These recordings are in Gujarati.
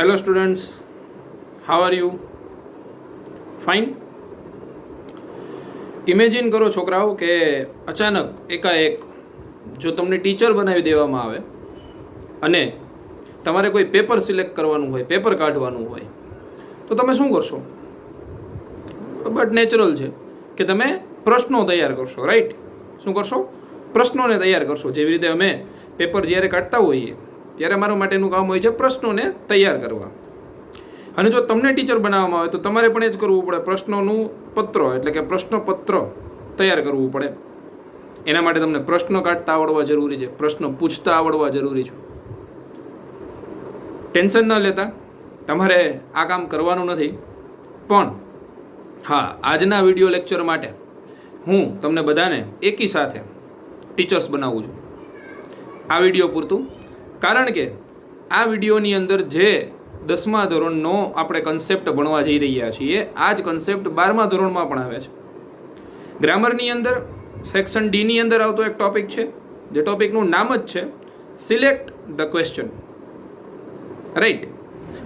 Hello students, how are you? Fine? Imagine કરો છોકરાઓ કે અચાનક એકાએક જો તમને ટીચર બનાવી દેવામાં આવે અને તમારે કોઈ પેપર સિલેક્ટ કરવાનું હોય, પેપર કાઢવાનું હોય, તો તમે શું કરશો? બટ નેચરલ છે કે તમે પ્રશ્નો તૈયાર કરશો, રાઈટ? શું કરશો? પ્રશ્નોને તૈયાર કરશો. જેવી રીતે અમે પેપર જ્યારે કાઢતા હોઈએ ત્યારે અમારા માટેનું કામ હોય છે પ્રશ્નોને તૈયાર કરવા. અને જો તમને ટીચર બનાવવામાં આવે તો તમારે પણ એ જ કરવું પડે. પ્રશ્નોનું પત્ર એટલે કે પ્રશ્નપત્ર તૈયાર કરવું પડે. એના માટે તમને પ્રશ્ન કાઢતા આવડવા જરૂરી છે, પ્રશ્ન પૂછતા આવડવા જરૂરી છે. ટેન્શન ન લેતા, તમારે આ કામ કરવાનું નથી. પણ હા, આજના વિડીયો લેક્ચર માટે હું તમને બધાને એકી સાથે ટીચર્સ બનાવું છું આ વિડીયો પૂરતું. કારણ કે આ વિડીયોની અંદર જે 10મા ધોરણનો આપણે કન્સેપ્ટ ભણવા જઈ રહ્યા છીએ, આ જ કન્સેપ્ટ 12મા ધોરણમાં પણ આવે છે. ગ્રામરની અંદર સેક્શન ડીની અંદર આવતો એક ટોપિક છે, જે ટોપિકનું નામ જ છે સિલેક્ટ ધ ક્વેશ્ચન, રાઈટ?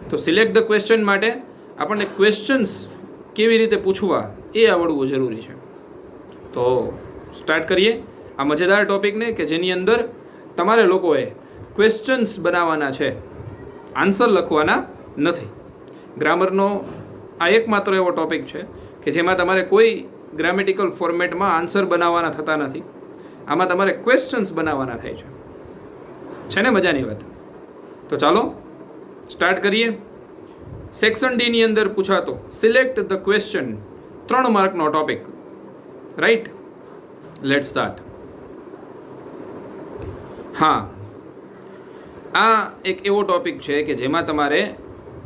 તો સિલેક્ટ ધ ક્વેશ્ચન માટે આપણને ક્વેશ્ચન્સ કેવી રીતે પૂછવા એ આવડવું જરૂરી છે. તો સ્ટાર્ટ કરીએ આ મજેદાર ટોપિકને કે જેની અંદર તમારે લોકોએ ક્વેશ્ચન્સ બનાવવાના છે, આન્સર લખવાના નથી. ગ્રામરનો આ એકમાત્ર એવો ટોપિક છે કે જેમાં તમારે કોઈ ગ્રામેટિકલ ફોર્મેટમાં આન્સર બનાવવાના થતા નથી. આમાં તમારે ક્વેશ્ચન્સ બનાવવાના થાય છે. છે ને મજાની વાત? તો ચાલો સ્ટાર્ટ કરીએ. સેક્શન ડીની અંદર પૂછાતો સિલેક્ટ ધ ક્વેશ્ચન 3 માર્કનો ટોપિક, રાઈટ? Let's start. હા, આ એક એવો ટોપિક છે કે જેમાં તમારે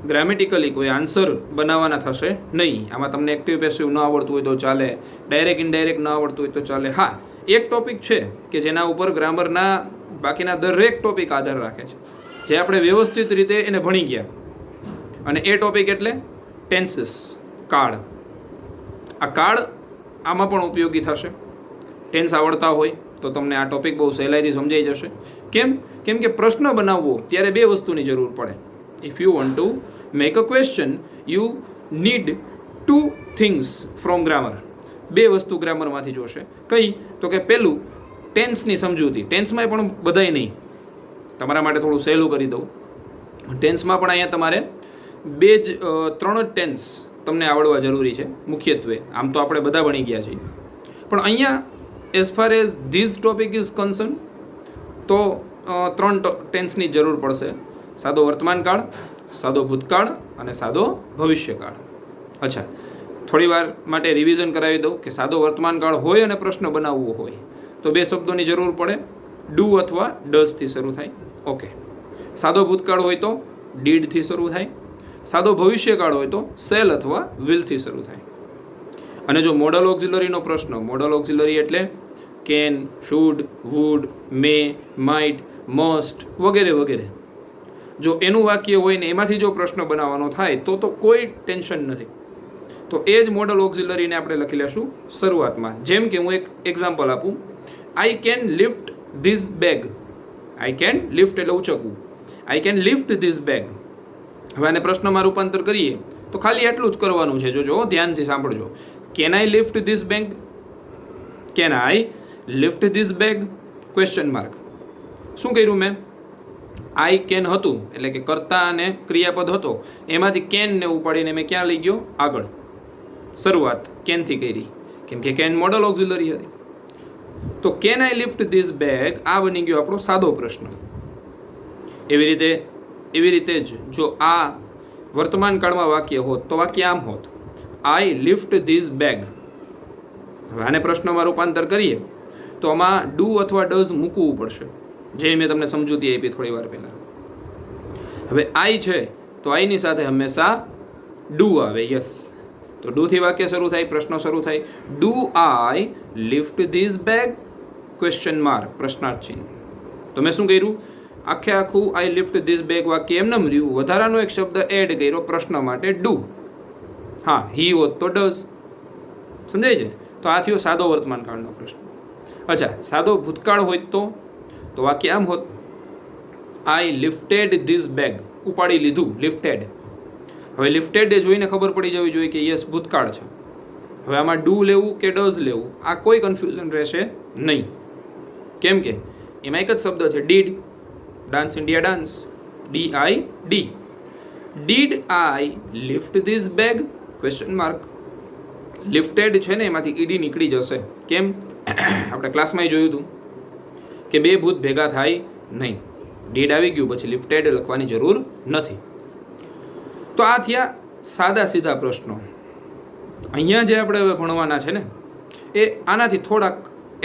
ગ્રામેટિકલી કોઈ આન્સર બનાવવાના થશે નહીં. આમાં તમને એક્ટિવ પેસિવ ન આવડતું હોય તો ચાલે, ડાયરેક્ટ ઇનડાયરેક્ટ ન આવડતું હોય તો ચાલે. હા, એક ટોપિક છે કે જેના ઉપર ગ્રામરના બાકીના દરેક ટોપિક આધાર રાખે છે, જે આપણે વ્યવસ્થિત રીતે એને ભણી ગયા. અને એ ટોપિક એટલે ટેન્સીસ, કાળ. આ કાળ આમાં પણ ઉપયોગી થશે. ટેન્સ આવડતા હોય તો તમને આ ટોપિક બહુ સહેલાઈથી સમજાઈ જશે. કેમ કે પ્રશ્ન બનાવવો ત્યારે 2 વસ્તુની જરૂર પડે. If you want to make a question you need 2 things from grammar. 2 વસ્તુ ગ્રામરમાંથી જોશે. કઈ? તો કે પહેલું ટેન્સની સમજૂતી. ટેન્સમાં પણ બધાય નહીં, તમારા માટે થોડું સહેલું કરી દઉં. ટેન્સમાં પણ અહીંયા તમારે 3 જ ટેન્સ તમને આવડવા જરૂરી છે મુખ્યત્વે. આમ તો આપણે બધા ભણી ગયા છીએ, પણ અહીંયા as far as this topic is concern તો 3 ટેન્સની જરૂર પડશે. સાદો વર્તમાનકાળ, સાદો ભૂતકાળ અને સાદો ભવિષ્યકાળ. અચ્છા, થોડી વાર માટે રિવિઝન કરાવી દઉં કે સાદો વર્તમાનકાળ હોય અને પ્રશ્ન બનાવવો હોય તો 2 શબ્દોની જરૂર પડે. ડુ અથવા ડઝથી શરૂ થાય, ઓકે. સાદો ભૂતકાળ હોય તો ડીડથી શરૂ થાય. સાદો ભવિષ્યકાળ હોય તો સેલ અથવા વિલથી શરૂ થાય. અને જો મોડલ ઓક્ઝિલરીનો પ્રશ્ન, મોડલ ઓક્ઝિલરી એટલે can, should, would, may, might, must વગેરે વગેરે, જો એનું વાક્ય હોય ને એમાંથી જો પ્રશ્ન બનાવવાનો થાય તો કોઈ ટેન્શન નથી. તો એ જ મોડલ ઓક્ઝિલરીને આપણે લખી લેશું શરૂઆતમાં. જેમ કે હું એક એક્ઝામ્પલ આપું. I can lift this bag. I can lift એટલે ઉચકવું. I can lift this bag. હવે આને પ્રશ્નમાં રૂપાંતર કરીએ તો ખાલી એટલું જ કરવાનું છે. જો ધ્યાનથી સાંભળજો. Can I lift this bag? Can I lift this bag? Question mark. શું કર્યું મેં? આઈ કેન હતું એટલે કે કર્તા અને ક્રિયાપદ હતો, એમાંથી કેનને ઉપાડીને મેં ક્યાં લઈ ગયો? આગળ. શરૂઆત કેનથી કરી, કેમ કે કેન મોડલ ઓક્ઝિલરી હતી. તો can I lift this bag આ બની ગયો આપણો સાદો પ્રશ્ન. એવી રીતે જ જો આ વર્તમાન કાળમાં વાક્ય હોત તો વાક્ય આમ હોત, આઈ લિફ્ટ ધીસ બેગ. હવે આને પ્રશ્નમાં રૂપાંતર કરીએ તો આમાં ડુ અથવા ડઝ મૂકવું પડશે, જે મેં તમને સમજૂતી આપી થોડી વાર પહેલાં. હવે આઈ છે તો આઈની સાથે હંમેશા ડુ આવે, યસ. તો ડુથી વાક્ય શરૂ થાય, પ્રશ્ન શરૂ થાય. Do I lift this bag? Question mark, પ્રશ્નાર્થ ચિહ્ન. તો મેં શું કર્યું? આખું આઈ લિફ્ટ ધીસ બેગ વાક્ય એમ ન રહ્યું, વધારાનો એક શબ્દ એડ કર્યો પ્રશ્ન માટે, ડુ. હા, હી હોત તો ડઝ. સમજાય છે? તો આ થયો સાદો વર્તમાન કાળનો પ્રશ્ન. અચ્છા, સાદો ભૂતકાળ હોય તો વાક્ય આમ હોત, આઈ લિફ્ટેડ ધીસ બેગ. ઉપાડી લીધું, લિફ્ટેડ. હવે લિફ્ટેડ જોઈને ખબર પડી જવી જોઈએ કે યસ ભૂતકાળ છે. હવે આમાં ડુ લેવું કે ડઝ લેવું આ કોઈ કન્ફ્યુઝન રહેશે નહીં. કેમ કે એમાં એક જ શબ્દ છે did. Dance India dance, DID. Did I lift this bag? Question mark. Lifted છે ને એમાંથી ઈડી નીકળી જશે. કેમ? આપણે ક્લાસમાં જોયું હતું કે બે ભૂત ભેગા થાય નહીં. ડીડ આવી ગયું પછી લિફ્ટેડ લખવાની જરૂર નથી. તો આ થયા સાદા સીધા પ્રશ્નો. અહીંયા જે આપણે હવે ભણવાના છે ને એ આનાથી થોડાક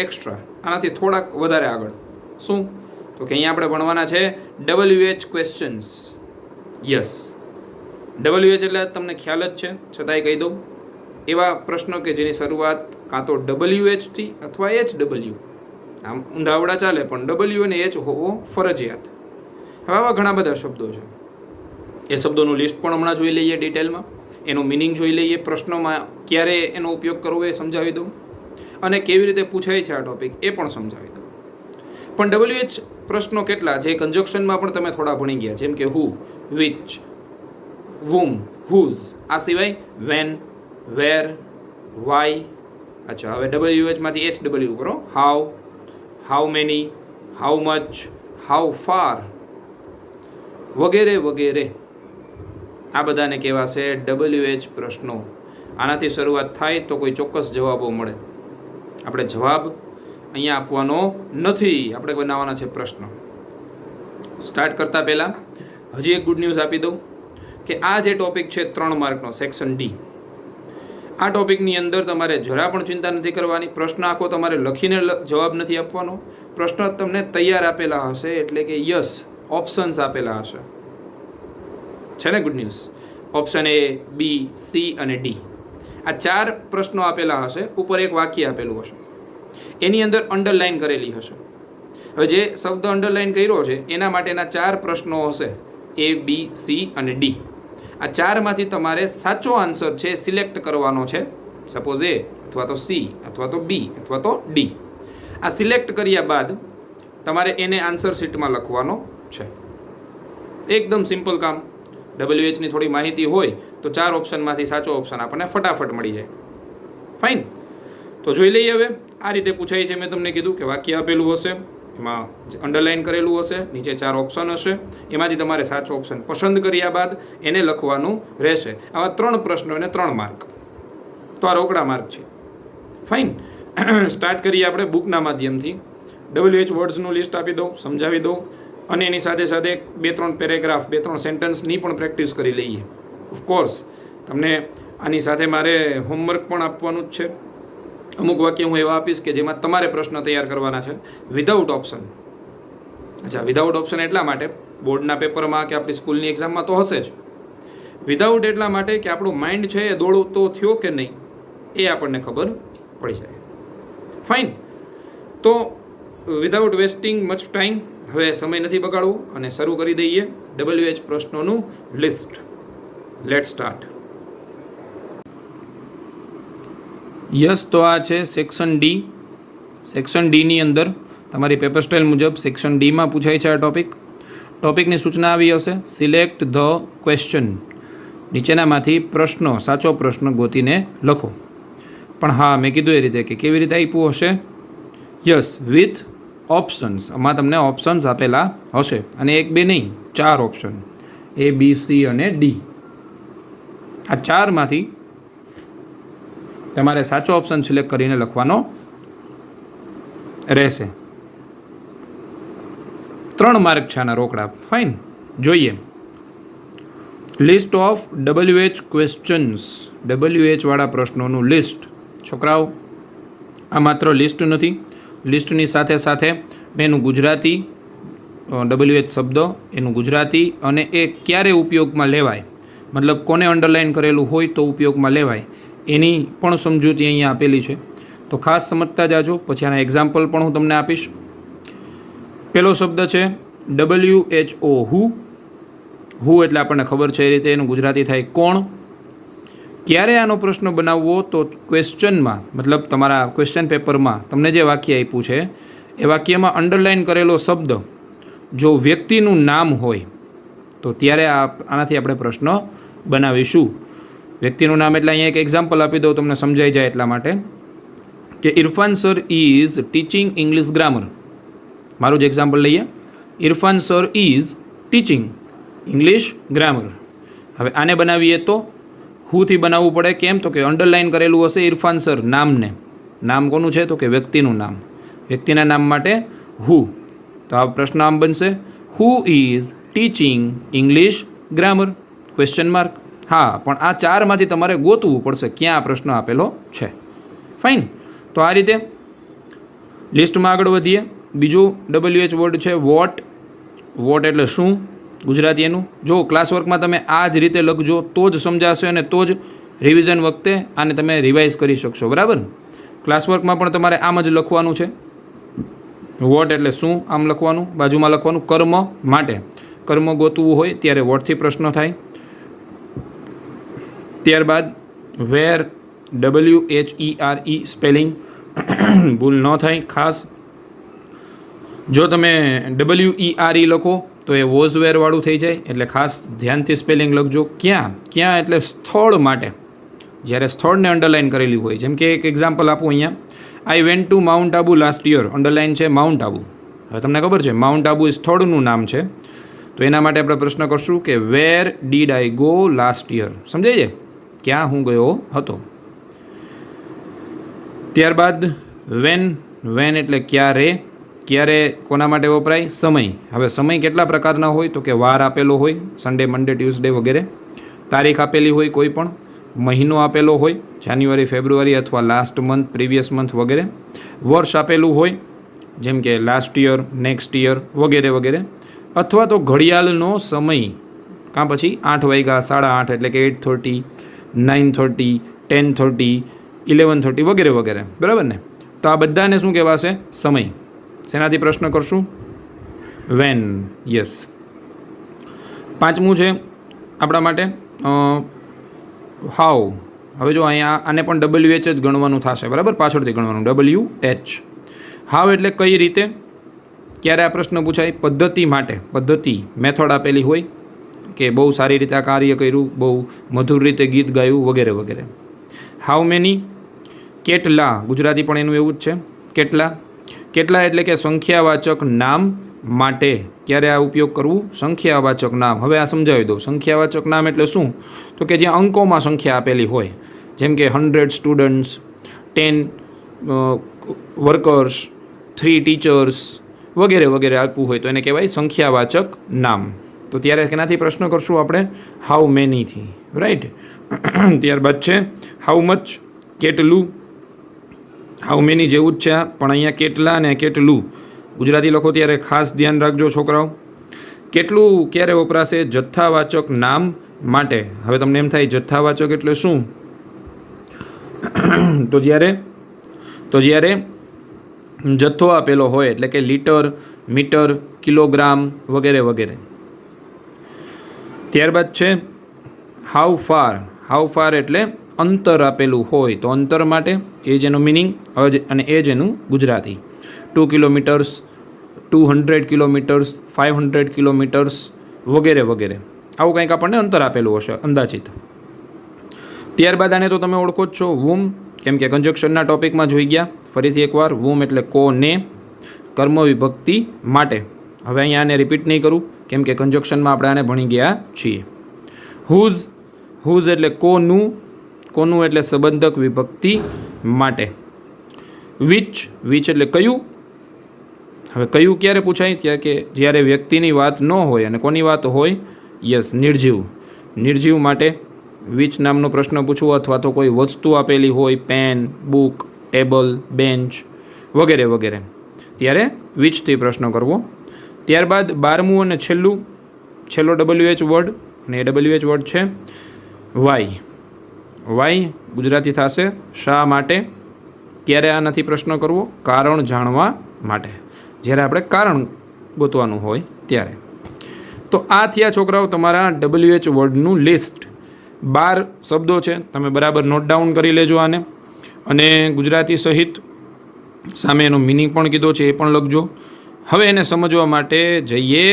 એક્સ્ટ્રા, આનાથી થોડાક વધારે આગળ. શું? તો કે અહીંયા આપણે ભણવાના છે WH ક્વેશ્ચન્સ. યસ, WH એટલે તમને ખ્યાલ જ છે, છતાંય કહી દઉં. એવા પ્રશ્નો કે જેની શરૂઆત કાં તો WH થી અથવા HW. આમ ઊંધાવડા ચાલે પણ W અને H હોવો ફરજિયાત. હવે આવા ઘણા બધા શબ્દો છે. એ શબ્દોનું લિસ્ટ પણ હમણાં જોઈ લઈએ ડિટેલમાં. એનું મિનિંગ જોઈ લઈએ. પ્રશ્નોમાં ક્યારે એનો ઉપયોગ કરવો એ સમજાવી દઉં. અને કેવી રીતે પૂછાય છે આ ટોપિક એ પણ સમજાવી દઉં. પણ WH પ્રશ્નો કેટલા જે કન્જક્શનમાં પણ તમે થોડા ભણી ગયા, જેમ કે હુ, વિચ, whom, whose. આ સિવાય વેન, વેર, વાય. અચ્છા, હવે WH માંથી HW કરો. How, how many, how much, how far વગેરે વગેરે. આ બધાને કહેવાશે WH પ્રશ્નો. આનાથી શરૂઆત થાય તો કોઈ ચોક્કસ જવાબો મળે. આપણે જવાબ અહીંયા આપવાનો નથી, આપણે બનાવવાના છે પ્રશ્ન. સ્ટાર્ટ કરતાં પહેલાં હજી એક ગુડ ન્યૂઝ આપી દઉં કે આ જે ટોપિક છે 3 માર્કનો સેક્શન D, આ ટોપિકની અંદર તમારે જરા પણ ચિંતા નથી કરવાની. પ્રશ્ન આખો તમારે લખીને જવાબ નથી આપવાનો. પ્રશ્ન તમને તૈયાર આપેલા હશે, એટલે કે યસ ઓપ્શન્સ આપેલા હશે. છે ને good news? Option A, B, C અને D. આ 4 પ્રશ્નો આપેલા હશે. ઉપર એક વાક્ય આપેલું હશે, એની અંદર અંડરલાઇન કરેલી હશે. હવે જે શબ્દ અંડરલાઇન કર્યો છે એના માટેના 4 પ્રશ્નો હશે, A, B, C અને D. આ 4માંથી તમારે સાચો આન્સર છે સિલેક્ટ કરવાનો છે. સપોઝ A અથવા તો C અથવા તો B અથવા તો D. આ સિલેક્ટ કર્યા બાદ તમારે એને આન્સર શીટમાં લખવાનો છે. એકદમ સિમ્પલ કામ. WH ની થોડી માહિતી હોય તો 4 ઓપ્શનમાંથી સાચો ઓપ્શન આપણને ફટાફટ મળી જાય. ફાઇન. તો જોઈ લઈએ હવે. આ રીતે પૂછાય છે. મેં તમને કીધું કે વાક્ય આપેલું હશે, એમાં અંડરલાઇન કરેલું હશે, નીચે 4 ઓપ્શન હશે, એમાંથી તમારે સાચો ઓપ્શન પસંદ કર્યા બાદ એને લખવાનું રહેશે. આવા 3 પ્રશ્નો અને 3 માર્ક. તો આ રોકડા માર્ક છે. ફાઇન. સ્ટાર્ટ કરીએ આપણે બુકના માધ્યમથી. WH વર્ડ્સનું લિસ્ટ આપી દઉં, સમજાવી દઉં, અને એની સાથે સાથે 2-3 પેરેગ્રાફ, 2-3 સેન્ટન્સની પણ પ્રેક્ટિસ કરી લઈએ. ઓફકોર્સ તમને આની સાથે મારે હોમવર્ક પણ આપવાનું જ છે. અમુક વાક્ય હું એવા આપીશ કે જેમાં તમારે પ્રશ્ન તૈયાર કરવાના છે વિધાઉટ ઓપ્શન. અચ્છા, વિધાઉટ ઓપ્શન એટલા માટે બોર્ડના પેપરમાં કે આપણી સ્કૂલની એક્ઝામમાં તો હશે જ. વિધાઉટ એટલા માટે કે આપણું માઇન્ડ છે એ દોડતો થયો કે નહીં એ આપણને ખબર પડી જાય. ફાઇન. તો વિધાઉટ વેસ્ટિંગ મચ ટાઈમ, હવે સમય નથી બગાડવો અને શરૂ કરી દઈએ WH પ્રશ્નોનું લિસ્ટ. Late start. યસ, તો આ છે સેક્શન D. સેક્શન Dની અંદર તમારી પેપર સ્ટાઇલ મુજબ સેક્શન Dમાં પૂછાય છે આ ટોપિક. ટોપિકની સૂચના આવી હશે, સિલેક્ટ ધ ક્વેશ્ચન. નીચેનામાંથી પ્રશ્નો, સાચો પ્રશ્ન ગોતીને લખો. પણ હા, મેં કીધું એ રીતે કે કેવી રીતે આપ્યું હશે? Yes, with options. આમાં તમને ઓપ્શન્સ આપેલા હશે, અને 1 2 નહીં, 4 ઓપ્શન, A, B, C અને D. આ 4માંથી તમારે સાચો ઓપ્શન સિલેક્ટ કરીને લખવાનો રહેશે. 3 માર્ક છે આના રોકડા. ફાઇન. જોઈએ list of WH questions. WH વાળા પ્રશ્નોનું લિસ્ટ. છોકરાઓ, આ માત્ર લિસ્ટ નથી, લિસ્ટની સાથે સાથે મેં એનું ગુજરાતી, WH શબ્દ, એનું ગુજરાતી અને એ ક્યારે ઉપયોગમાં લેવાય, મતલબ કોને અંડરલાઇન કરેલું હોય તો ઉપયોગમાં લેવાય, એની પણ સમજૂતી અહીંયા આપેલી છે. તો ખાસ સમજતા જાજો. પછી આના એક્ઝામ્પલ પણ હું તમને આપીશ. પહેલો શબ્દ છે WHO, હુ. હુ એટલે આપણને ખબર છે એ રીતે એનું ગુજરાતી થાય કોણ. ક્યારે આનો પ્રશ્ન બનાવવો? તો ક્વેશ્ચનમાં, મતલબ તમારા ક્વેશ્ચન પેપરમાં તમને જે વાક્ય આપ્યું છે એ વાક્યમાં અંડરલાઇન કરેલો શબ્દ જો વ્યક્તિનું નામ હોય તો ત્યારે આનાથી આપણે પ્રશ્ન બનાવીશું. વ્યક્તિનું નામ એટલે અહીંયા એક એક્ઝામ્પલ આપી દઉં તમને સમજાઈ જાય એટલા માટે કે Irfan sir is teaching English grammar. મારું જ એક્ઝામ્પલ લઈએ. Irfan sir is teaching English grammar. હવે આને બનાવીએ તો હુથી બનાવવું પડે. કેમ? તો કે અંડરલાઇન કરેલું હશે ઇરફાન સર નામને. નામ કોનું છે? તો કે વ્યક્તિનું નામ. વ્યક્તિના નામ માટે હુ. તો આ પ્રશ્ન આમ બનશે, who is teaching English grammar? Question mark. હા, પણ આ ચારમાંથી તમારે ગોતવું પડશે ક્યાં આ પ્રશ્ન આપેલો છે. ફાઇન. તો આ રીતે લિસ્ટમાં આગળ વધીએ. બીજું WH વર્ડ છે વોટ. વોટ એટલે શું? ગુજરાતી એનું. જો ક્લાસ વર્કમાં તમે આ જ રીતે લખજો તો જ સમજાશે અને તો જ રિવિઝન વખતે આને તમે રિવાઇઝ કરી શકશો. બરાબર? ક્લાસ વર્કમાં પણ તમારે આમ જ લખવાનું છે. વોટ એટલે શું આમ લખવાનું, બાજુમાં લખવાનું કર્મ માટે. કર્મ ગોતવું હોય ત્યારે વોટથી પ્રશ્ન થાય. ત્યારબાદ વેર, WHERE સ્પેલિંગ ભૂલ ન થાય ખાસ. જો તમે WERE લખો તો એ વોઝ વેર વાળું થઈ જાય, એટલે ખાસ ધ્યાનથી સ્પેલિંગ લખજો. ક્યાં? ક્યાં એટલે સ્થળ માટે. જ્યારે સ્થળને અંડરલાઇન કરેલી હોય, જેમ કે એક એક્ઝામ્પલ આપું અહીંયા, I went to mount Abu last year. Underline છે માઉન્ટ આબુ. હવે તમને ખબર છે માઉન્ટ આબુ એ સ્થળનું નામ છે, તો એના માટે આપણે પ્રશ્ન કરશું કે where did I go last year. સમજાય છે? ક્યાં હું ગયો હતો. ત્યારબાદ વેન. વેન એટલે ક્યારે. ક્યારે કોના માટે વપરાય? સમય. હવે સમય કેટલા પ્રકારના હોય? તો કે વાર આપેલો હોય, સન્ડે, મંડે, ટ્યુઝડે વગેરે. તારીખ આપેલી હોય કોઈ પણ. મહિનો આપેલો હોય, જાન્યુઆરી, ફેબ્રુઆરી અથવા લાસ્ટ મંથ, પ્રીવિયસ મંથ વગેરે. વર્ષ આપેલું હોય, જેમ કે લાસ્ટ યર, નેક્સ્ટ યર વગેરે વગેરે. અથવા તો ઘડિયાળનો સમય, કાં પછી 8 વાગ્યા, 8:30 એટલે કે 8:30, 9:30, 10:30, 11:30 વગેરે વગેરે. બરાબર ને? તો આ બધાને શું કહેવાશે? સમય. શેનાથી પ્રશ્ન કરશું? વેન. યસ. પાંચમું છે આપણા માટે હાઉ. હવે જો અહીંયા આને પણ WH જ ગણવાનું થશે. બરાબર? પાછળથી ગણવાનું WH. હાઉ એટલે કઈ રીતે. ક્યારે આ પ્રશ્ન પૂછાય? પદ્ધતિ માટે. પદ્ધતિ, મેથડ આપેલી હોય કે બહુ સારી રીતે આ કાર્ય કર્યું, બહુ મધુર રીતે ગીત ગાયું વગેરે વગેરે. How many. કેટલા. ગુજરાતી પણ એનું એવું જ છે, કેટલા. કેટલા એટલે કે સંખ્યાવાચક નામ માટે. ક્યારે આ ઉપયોગ કરવું? સંખ્યાવાચક નામ. હવે આ સમજાવી દઉં. સંખ્યાવાચક નામ એટલે શું? તો કે જ્યાં અંકોમાં સંખ્યા આપેલી હોય, જેમ કે 100 સ્ટુડન્ટ્સ, 10 વર્કર્સ, 3 ટીચર્સ વગેરે વગેરે આપવું હોય તો એને કહેવાય સંખ્યાવાચક નામ. તો ત્યારે કેનાથી પ્રશ્ન કરશું આપણે? હાઉ મેનીથી. રાઈટ. ત્યારબાદ છે હાઉ મચ. કેટલું. હાઉ મેની જેવું જ છે પણ અહીંયા કેટલા ને કેટલું ગુજરાતી લખો ત્યારે ખાસ ધ્યાન રાખજો છોકરાઓ. કેટલું ક્યારે વપરાશે? જથ્થાવાચક નામ માટે. હવે તમને એમ થાય જથ્થાવાચક એટલે શું? તો જ્યારે જથ્થો આપેલો હોય, એટલે કે લીટર, મીટર, કિલોગ્રામ વગેરે વગેરે. ત્યારબાદ છે હાઉ ફાર. હાઉ ફાર એટલે અંતર આપેલું હોય તો અંતર માટે. એ જ એનું મિનિંગ અને એ જ એનું ગુજરાતી. 2 કિલોમીટર્સ, 200 કિલોમીટર્સ, 500 કિલોમીટર્સ વગેરે વગેરે. આવું કંઈક આપણને અંતર આપેલું હશે અંદાજિત. ત્યારબાદ આને તો તમે ઓળખો જ છો, વુમ. કેમ કે કન્જક્શનના ટોપિકમાં જોઈ ગયા. ફરીથી એકવાર, વુમ એટલે કોને, કર્મ વિભક્તિ માટે. હવે અહીંયા આને રિપીટ નહીં કરું કેમ કે કન્જક્શનમાં આપણે આને ભણી ગયા છીએ. હુઝ. હુઝ એટલે કોનું. કોનું એટલે સંબંધક વિભક્તિ માટે. વિચ. વિચ એટલે કયું. હવે કયું ક્યારે પૂછાય? ત્યાં કે જ્યારે વ્યક્તિની વાત ન હોય અને કોની વાત હોય? યસ, નિર્જીવ. નિર્જીવ માટે વિચ નામનો પ્રશ્ન પૂછવો, અથવા તો કોઈ વસ્તુ આપેલી હોય, પેન, બુક, ટેબલ, બેન્ચ વગેરે વગેરે, ત્યારે વિચથી પ્રશ્ન કરવો. ત્યારબાદ 12મું અને છેલ્લો WH વર્ડ, અને એ WH વર્ડ છે વાય. વાય ગુજરાતી થશે શા માટે. ક્યારે આનાથી પ્રશ્ન કરવો? કારણ જાણવા માટે. જ્યારે આપણે કારણ ગોતવાનું હોય ત્યારે. તો આ થયા છોકરાઓ તમારા WH વર્ડનું લિસ્ટ. 12 શબ્દો છે, તમે બરાબર નોટ ડાઉન કરી લેજો આને. અને ગુજરાતી સહિત સામે એનો મિનિંગ પણ કીધો છે, એ પણ લખજો. હવે એને સમજવા માટે જઈએ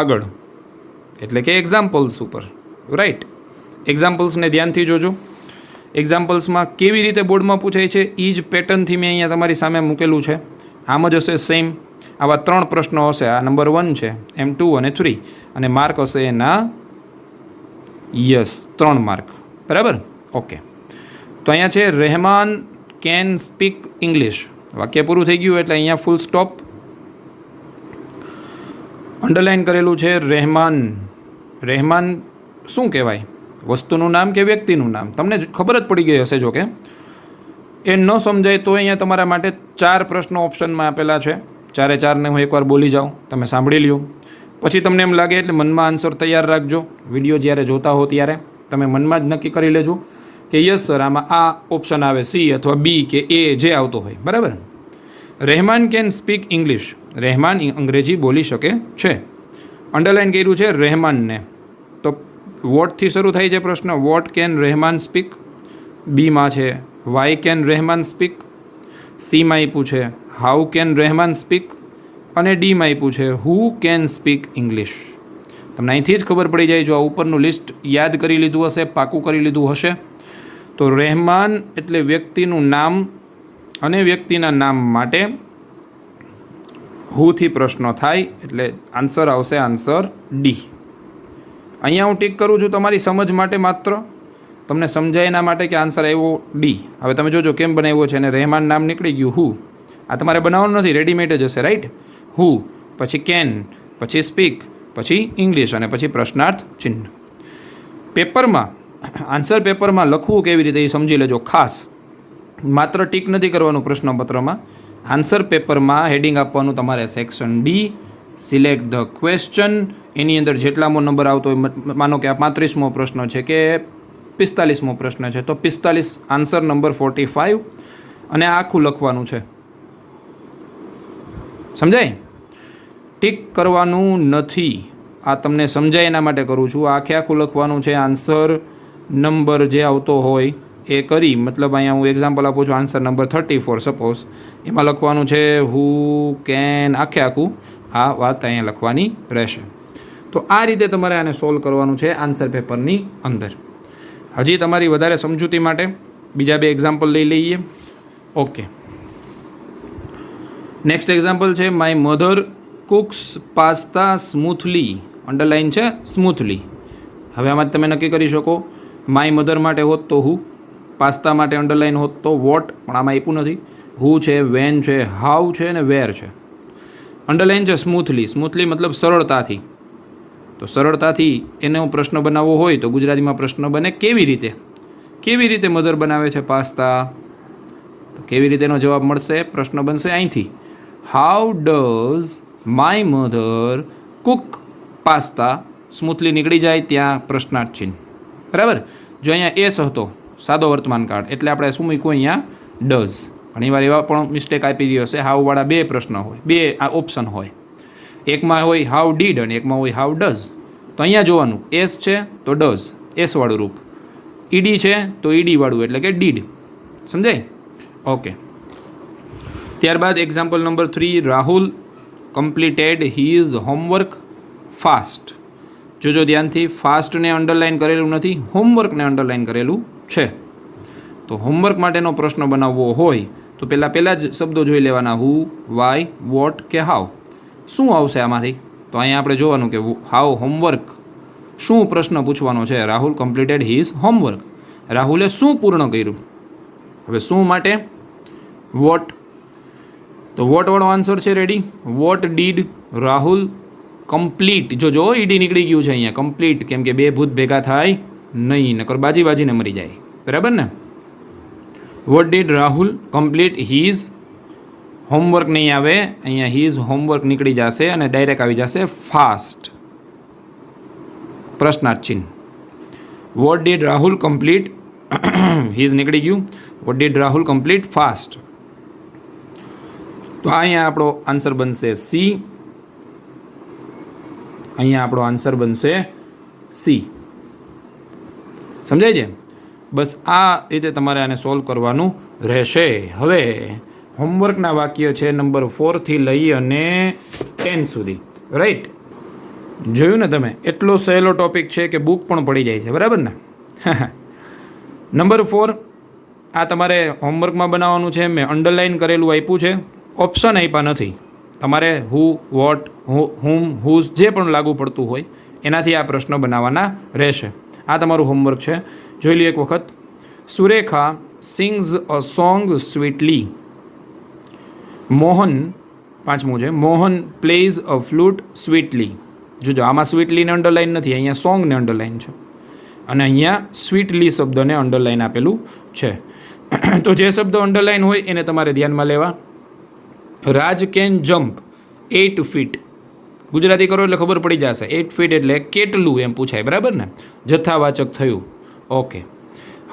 આગળ. એટલે કે એક્ઝામ્પલ્સ ઉપર, રાઈટ. એક્ઝામ્પલ્સને ધ્યાનથી જોજો. એક્ઝામ્પલ્સમાં કેવી રીતે બોર્ડમાં પૂછાય છે એ જ પેટર્નથી મેં અહીંયા તમારી સામે મૂકેલું છે. આમ જ હશે સેમ. આવા 3 પ્રશ્નો હશે. આ નંબર 1 છે, એમ 2 અને 3, અને માર્ક હશે એના 3 માર્ક. બરાબર, ઓકે. તો અહીંયા છે રહેમાન કેન સ્પીક ઇંગ્લિશ. વાક્ય પૂરું થઈ ગયું એટલે અહીંયા ફૂલ સ્ટોપ. અંડરલાઇન કરેલું છે રહેમાન. રહેમાન શું કહેવાય? વસ્તુનું નામ કે વ્યક્તિનું નામ? તમને ખબર જ પડી ગઈ હશે. જો કે એ ન સમજાય તો અહીંયા તમારા માટે 4 પ્રશ્નો ઓપ્શનમાં આપેલા છે. 4 હું એકવાર બોલી જાઉં, તમે સાંભળી લ્યો. પછી તમને એમ લાગે એટલે મનમાં આન્સર તૈયાર રાખજો. વિડીયો જ્યારે જોતા હો ત્યારે તમે મનમાં જ નક્કી કરી લેજો કે યસ સર આમાં આ ઓપ્શન આવે, સી અથવા બી કે એ જે આવતો હોય. બરાબર. Rahman can speak English. Rahman અંગ્રેજી બોલી શકે છે. અંડરલાઇન કર્યું છે રહેમાનને. તો વોટથી શરૂ થાય છે પ્રશ્ન. What can Rahman speak? બીમાં છે વાય કેન રહેમાન સ્પીક. સીમાં આપ્યું છે હાઉ કેન રહેમાન સ્પીક. અને ડીમાં આપ્યું છે હુ કેન સ્પીક ઇંગ્લિશ. તમને અહીંથી જ ખબર પડી જાય. જો આ ઉપરનું લિસ્ટ યાદ કરી લીધું હશે, પાકું કરી લીધું હશે, તો રહેમાન એટલે વ્યક્તિનું નામ, અને વ્યક્તિના નામ માટે હુથી પ્રશ્ન થાય એટલે આન્સર આવશે આન્સર ડી. અહીંયા હું ટીક કરું છું તમારી સમજ માટે માત્ર, તમને સમજાય એના માટે કે આન્સર આવ્યો ડી. હવે તમે જોજો કેમ બનાવ્યો છે. અને રહેમાન નામ નીકળી ગયું હુ. આ તમારે બનાવવાનું નથી, રેડીમેડ જ હશે, રાઈટ. હુ, પછી કેન, પછી સ્પીક, પછી ઇંગ્લિશ, અને પછી પ્રશ્નાર્થ ચિહ્ન. પેપરમાં આન્સર પેપરમાં લખવું કેવી રીતે એ સમજી લેજો ખાસ. માત્ર ટીક નથી કરવાનું પ્રશ્નપત્રમાં. આન્સર પેપરમાં હેડિંગ આપવાનું તમારે section D, select the question. એની અંદર જેટલામો નંબર આવતો હોય, માનો કે આ 35મો પ્રશ્ન છે કે 45મો પ્રશ્ન છે, તો 45 આન્સર નંબર 45, અને આખું લખવાનું છે. સમજાય? ટીક કરવાનું નથી. આ તમને સમજાય એના માટે કરું છું. આખું લખવાનું છે. આન્સર નંબર જે આવતો હોય એ કરી, મતલબ અહીંયા હું એક્ઝામ્પલ આપું છું. આન્સર નંબર 34 સપોઝ, એમાં લખવાનું છે હુ કેન, આખું આ વાત અહીંયા લખવાની રહેશે. તો આ રીતે તમારે આને સોલ્વ કરવાનું છે આન્સર પેપરની અંદર. હજી તમારી વધારે સમજૂતી માટે બીજા 2 એક્ઝામ્પલ લઈ લઈએ. ઓકે, નેક્સ્ટ એક્ઝામ્પલ છે my mother cooks pasta smoothly. Underline છે સ્મૂથલી. હવે આમાં તમે નક્કી કરી શકો. માય મધર માટે હોત તો હુ, પાસ્તા માટે અંડરલાઇન હોત તો વોટ, પણ આમાં આપ્યું નથી. હુ છે, વેન છે, હાઉ છે, અને વેર છે. અંડરલાઇન છે સ્મૂથલી. સ્મૂથલી મતલબ સરળતાથી. તો સરળતાથી એને હું પ્રશ્ન બનાવવો હોય તો ગુજરાતીમાં પ્રશ્ન બને કેવી રીતે. કેવી રીતે મધર બનાવે છે પાસ્તા? તો કેવી રીતેનો જવાબ મળશે? પ્રશ્ન બનશે અહીંથી, how does my mother Cook pasta. Smoothly નીકળી જાય ત્યાં પ્રશ્નાર્થ ચિહ્ન. બરાબર. જો અહીંયા એસ હતો સાદો વર્તમાન કાળ, એટલે આપણે શું મૂક્યું અહીંયા ડઝ. ઘણીવાર એવા પણ મિસ્ટેક આપી રહ્યો હશે. હાઉવાળા 2 પ્રશ્ન હોય, 2 આ ઓપ્શન હોય. એકમાં હોય હાઉ ડીડ અને એકમાં હોય હાઉ ડઝ. તો અહીંયા જોવાનું એસ છે તો ડઝ, એસવાળું રૂપ. ઈડી છે તો ઈડીવાળું એટલે કે ડીડ. સમજાય? ઓકે. ત્યારબાદ example number 3, Rahul completed his homework fast. જોજો ધ્યાનથી, ફાસ્ટને અંડરલાઇન કરેલું નથી, હોમવર્કને અંડરલાઇન કરેલું છે. તો હોમવર્ક માટેનો પ્રશ્ન બનાવવો હોય તો પહેલાં જ શબ્દો જોઈ લેવાના, હુ, વાય, વોટ કે હાઉ. શું આવશે આમાંથી? તો અહીંયા આપણે જોવાનું કે હાઉ હોમવર્ક, શું પ્રશ્ન પૂછવાનો છે? Rahul completed his homework. રાહુલે શું પૂર્ણ કર્યું? હવે શું માટે વોટ, તો વોટવાળો આન્સર છે ready. What did Rahul complete. જો ઈડી નીકળી ગયું છે અહીંયા કમ્પ્લીટ, કેમ કે 2 ભૂત ભેગા થાય નહીં, નકર બાજીને મરી જાય. બરાબર ને? Vote did Rahul complete his homework નહીં આવે, અહીંયા હીઝ હોમવર્ક નીકળી જશે અને ડાયરેક્ટ આવી જશે ફાસ્ટ. પ્રશ્નાર્થ ચિહ્ન. Vote did Rahul complete, his નીકળી ગયું. Vote did Rahul complete fast. તો અહીંયા આપણો આન્સર બનશે સી. અહીંયા આપણો આન્સર બનશે સી. સમજાય છે? બસ આ રીતે તમારે આને સોલ્વ કરવાનું રહેશે. હવે હોમવર્કના વાક્ય છે નંબર 4 થી લઈ અને 10 સુધી, રાઈટ. જોયું ને તમે, એટલો સહેલો ટોપિક છે કે બુક પણ પડી જાય છે, બરાબર ને. નંબર 4, આ તમારે હોમવર્કમાં બનાવવાનું છે. મેં અંડરલાઇન કરેલું આપ્યું છે, ઓપ્શન આપ્યા નથી. તમારે હુ, વોટ, હુમ, હુઝ જે પણ લાગુ પડતું હોય એનાથી આ પ્રશ્ન બનાવવાના રહેશે. આ તમારું હોમવર્ક છે. જોઈ લઈએ એક વખત. Surekha sings a song sweetly. Mohan, 5મું છે, Mohan plays a flute sweetly. જોજો આમાં સ્વીટલીને અંડરલાઇન નથી, અહીંયા સોંગને અંડરલાઇન છે અને અહીંયા સ્વીટલી શબ્દને અંડરલાઇન આપેલું છે. તો જે શબ્દ અંડરલાઇન હોય એને તમારે ધ્યાનમાં લેવા. રાજ કેન જમ્પ 8 ફીટ. ગુજરાતી કરો એટલે ખબર પડી જશે. 8 ફીટ એટલે કેટલું એમ પૂછાય, બરાબર ને, જથ્થાવાચક થયું. Okay.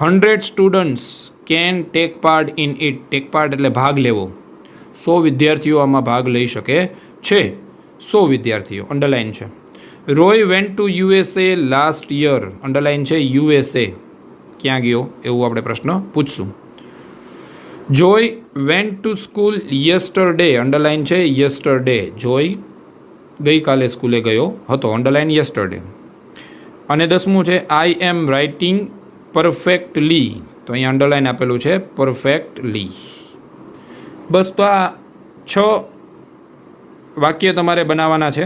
100 students can take part in it. Take part એટલે ભાગ લેવો. 100 વિદ્યાર્થીઓ આમાં ભાગ લઈ શકે છે. 100 વિદ્યાર્થીઓ અંડરલાઇન છે. Roy went to USA last year. Underline છે USA. ક્યાં ગયો એવું આપણે પ્રશ્ન પૂછશું. Joy went to school yesterday. Underline છે યસ્ટરડે. જોય ગઈકાલે સ્કૂલે ગયો હતો. Underline yesterday. અને 10મું છે આઈ એમ રાઇટિંગ પરફેક્ટલી. તો અહીંયા અંડરલાઇન આપેલું છે પરફેક્ટલી. બસ, તો આ 6 વાક્ય તમારે બનાવવાના છે.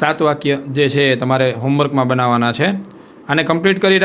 7 વાક્ય જે છે તમારે હોમવર્કમાં બનાવવાના છે. આને કમ્પ્લીટ કરી